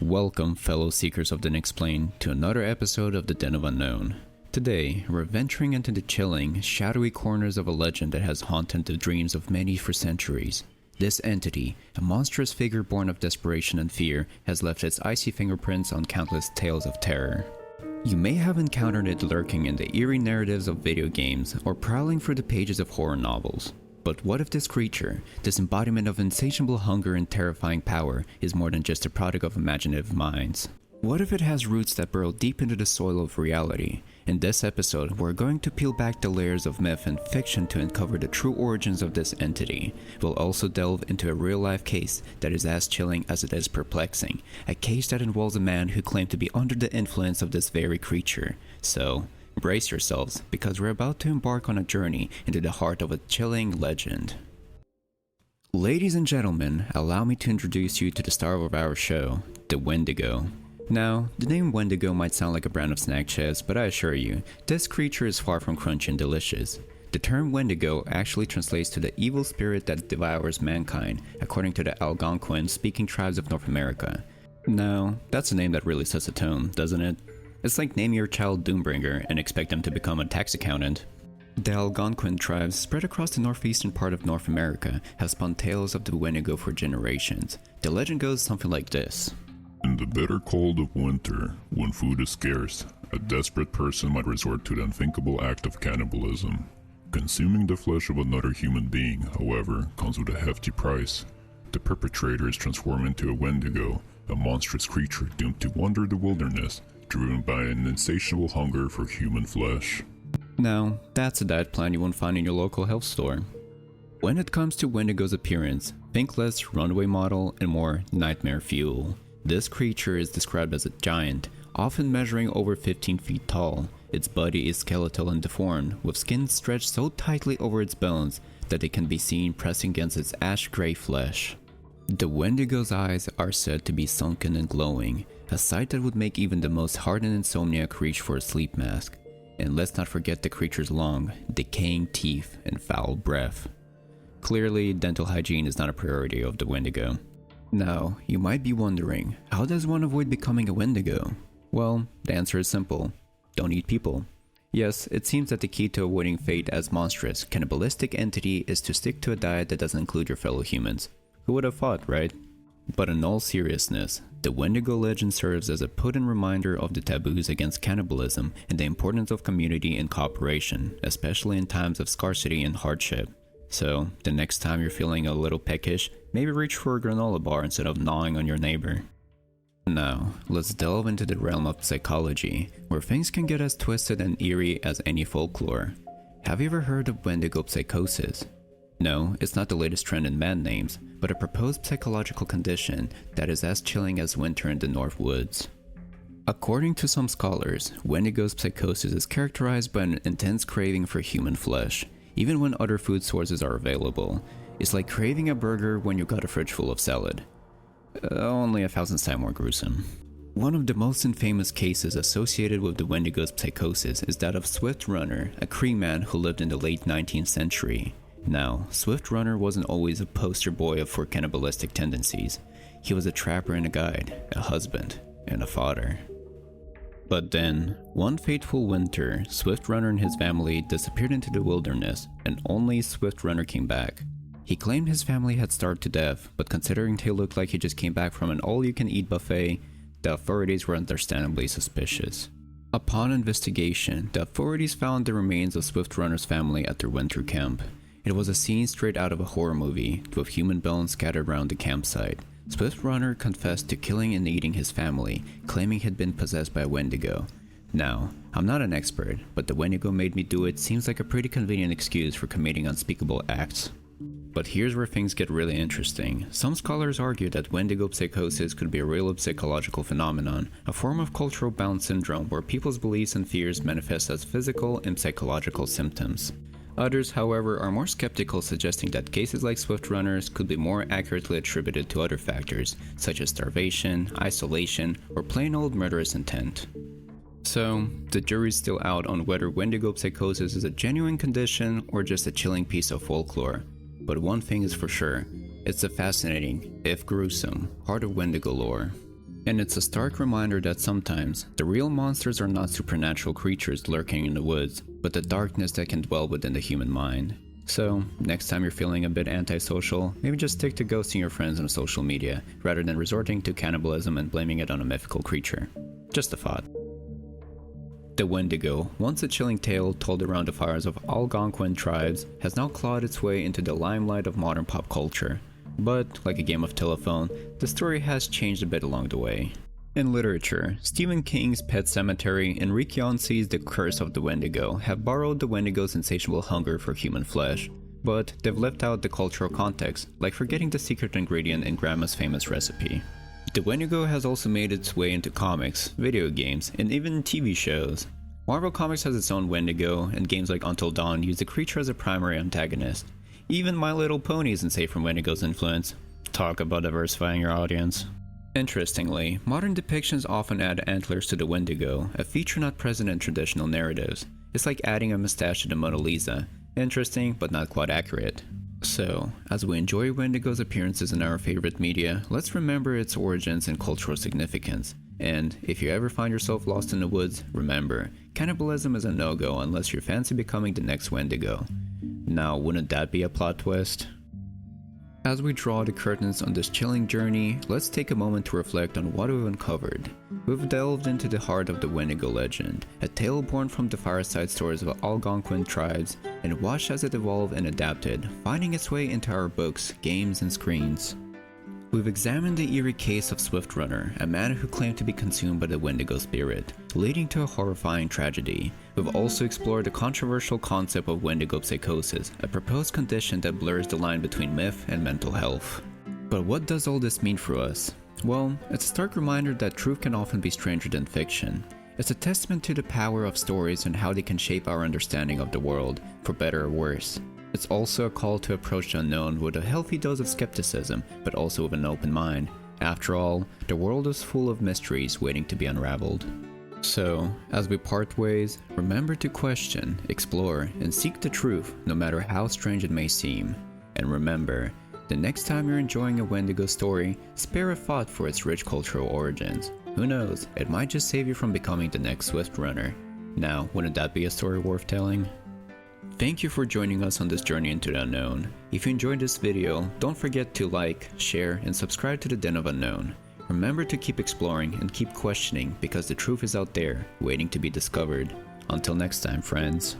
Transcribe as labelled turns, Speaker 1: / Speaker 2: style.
Speaker 1: Welcome, fellow seekers of the Unexplained, to another episode of The Den of Unknown. Today, we're venturing into the chilling, shadowy corners of a legend that has haunted the dreams of many for centuries. This entity, a monstrous figure born of desperation and fear, has left its icy fingerprints on countless tales of terror. You may have encountered it lurking in the eerie narratives of video games or prowling through the pages of horror novels. But what if this creature, this embodiment of insatiable hunger and terrifying power, is more than just a product of imaginative minds? What if it has roots that burrow deep into the soil of reality? In this episode, we're going to peel back the layers of myth and fiction to uncover the true origins of this entity. We'll also delve into a real-life case that is as chilling as it is perplexing, a case that involves a man who claimed to be under the influence of this very creature. So, brace yourselves, because we're about to embark on a journey into the heart of a chilling legend. Ladies and gentlemen, allow me to introduce you to the star of our show, the Wendigo. Now, the name Wendigo might sound like a brand of snack chips, but I assure you, this creature is far from crunchy and delicious. The term Wendigo actually translates to the evil spirit that devours mankind, according to the Algonquin speaking tribes of North America. Now, that's a name that really sets a tone, doesn't it? It's like naming your child Doombringer and expect them to become a tax accountant. The Algonquin tribes, spread across the northeastern part of North America, have spun tales of the Wendigo for generations. The legend goes something like this.
Speaker 2: In the bitter cold of winter, when food is scarce, a desperate person might resort to the unthinkable act of cannibalism. Consuming the flesh of another human being, however, comes with a hefty price. The perpetrator is transformed into a Wendigo, a monstrous creature doomed to wander the wilderness, driven by an insatiable hunger for human flesh.
Speaker 1: Now, that's a diet plan you won't find in your local health store. When it comes to Wendigo's appearance, think less runway model and more nightmare fuel. This creature is described as a giant, often measuring over 15 feet tall. Its body is skeletal and deformed, with skin stretched so tightly over its bones that it can be seen pressing against its ash-gray flesh. The Wendigo's eyes are said to be sunken and glowing, a sight that would make even the most hardened insomniac reach for a sleep mask. And let's not forget the creature's long, decaying teeth and foul breath. Clearly, dental hygiene is not a priority of the Wendigo. Now, you might be wondering, how does one avoid becoming a Wendigo? Well, the answer is simple. Don't eat people. Yes, it seems that the key to avoiding fate as monstrous, cannibalistic entity is to stick to a diet that doesn't include your fellow humans. Who would have thought, right? But in all seriousness, the Wendigo legend serves as a potent reminder of the taboos against cannibalism and the importance of community and cooperation, especially in times of scarcity and hardship. So, the next time you're feeling a little peckish, maybe reach for a granola bar instead of gnawing on your neighbor. Now, let's delve into the realm of psychology, where things can get as twisted and eerie as any folklore. Have you ever heard of Wendigo psychosis? No, it's not the latest trend in band names, but a proposed psychological condition that is as chilling as winter in the North Woods. According to some scholars, Wendigo's psychosis is characterized by an intense craving for human flesh, even when other food sources are available. It's like craving a burger when you got a fridge full of salad. Only 1,000 times more gruesome. One of the most infamous cases associated with the Wendigo's psychosis is that of Swift Runner, a Cree man who lived in the late 19th century. Now, Swift Runner wasn't always a poster boy for cannibalistic tendencies. He was a trapper and a guide, a husband, and a father. But then, one fateful winter, Swift Runner and his family disappeared into the wilderness, and only Swift Runner came back. He claimed his family had starved to death, but considering he looked like he just came back from an all-you-can-eat buffet, the authorities were understandably suspicious. Upon investigation, the authorities found the remains of Swift Runner's family at their winter camp. It was a scene straight out of a horror movie, with human bones scattered around the campsite. Swift Runner confessed to killing and eating his family, claiming he'd been possessed by a Wendigo. Now, I'm not an expert, but the Wendigo made me do it seems like a pretty convenient excuse for committing unspeakable acts. But here's where things get really interesting. Some scholars argue that Wendigo psychosis could be a real psychological phenomenon, a form of cultural bound syndrome where people's beliefs and fears manifest as physical and psychological symptoms. Others, however, are more skeptical, suggesting that cases like Swift Runner's could be more accurately attributed to other factors, such as starvation, isolation, or plain old murderous intent. So, the jury's still out on whether Wendigo psychosis is a genuine condition or just a chilling piece of folklore. But one thing is for sure, it's a fascinating, if gruesome, part of Wendigo lore. And it's a stark reminder that sometimes the real monsters are not supernatural creatures lurking in the woods, but the darkness that can dwell within the human mind. So, next time you're feeling a bit antisocial, maybe just stick to ghosting your friends on social media, rather than resorting to cannibalism and blaming it on a mythical creature. Just a thought. The Wendigo, once a chilling tale told around the fires of Algonquin tribes, has now clawed its way into the limelight of modern pop culture. But, like a game of telephone, the story has changed a bit along the way. In literature, Stephen King's Pet Sematary and Rick Yancey's The Curse of the Wendigo have borrowed the Wendigo's insatiable hunger for human flesh, but they've left out the cultural context, like forgetting the secret ingredient in Grandma's famous recipe. The Wendigo has also made its way into comics, video games, and even TV shows. Marvel Comics has its own Wendigo, and games like Until Dawn use the creature as a primary antagonist. Even My Little Pony isn't safe from Wendigo's influence. Talk about diversifying your audience. Interestingly, modern depictions often add antlers to the Wendigo, a feature not present in traditional narratives. It's like adding a mustache to the Mona Lisa. Interesting, but not quite accurate. So, as we enjoy Wendigo's appearances in our favorite media, let's remember its origins and cultural significance. And if you ever find yourself lost in the woods, remember, cannibalism is a no-go unless you fancy becoming the next Wendigo. Now, wouldn't that be a plot twist? As we draw the curtains on this chilling journey, let's take a moment to reflect on what we've uncovered. We've delved into the heart of the Wendigo legend, a tale born from the fireside stories of Algonquin tribes, and watched as it evolved and adapted, finding its way into our books, games, and screens. We've examined the eerie case of Swift Runner, a man who claimed to be consumed by the Wendigo spirit, leading to a horrifying tragedy. We've also explored the controversial concept of Wendigo psychosis, a proposed condition that blurs the line between myth and mental health. But what does all this mean for us? Well, it's a stark reminder that truth can often be stranger than fiction. It's a testament to the power of stories and how they can shape our understanding of the world, for better or worse. It's also a call to approach the unknown with a healthy dose of skepticism, but also with an open mind. After all, the world is full of mysteries waiting to be unraveled. So, as we part ways, remember to question, explore, and seek the truth, no matter how strange it may seem. And remember, the next time you're enjoying a Wendigo story, spare a thought for its rich cultural origins. Who knows, it might just save you from becoming the next Swift Runner. Now, wouldn't that be a story worth telling? Thank you for joining us on this journey into the unknown. If you enjoyed this video, don't forget to like, share, and subscribe to the Den of Unknown. Remember to keep exploring and keep questioning because the truth is out there, waiting to be discovered. Until next time, friends.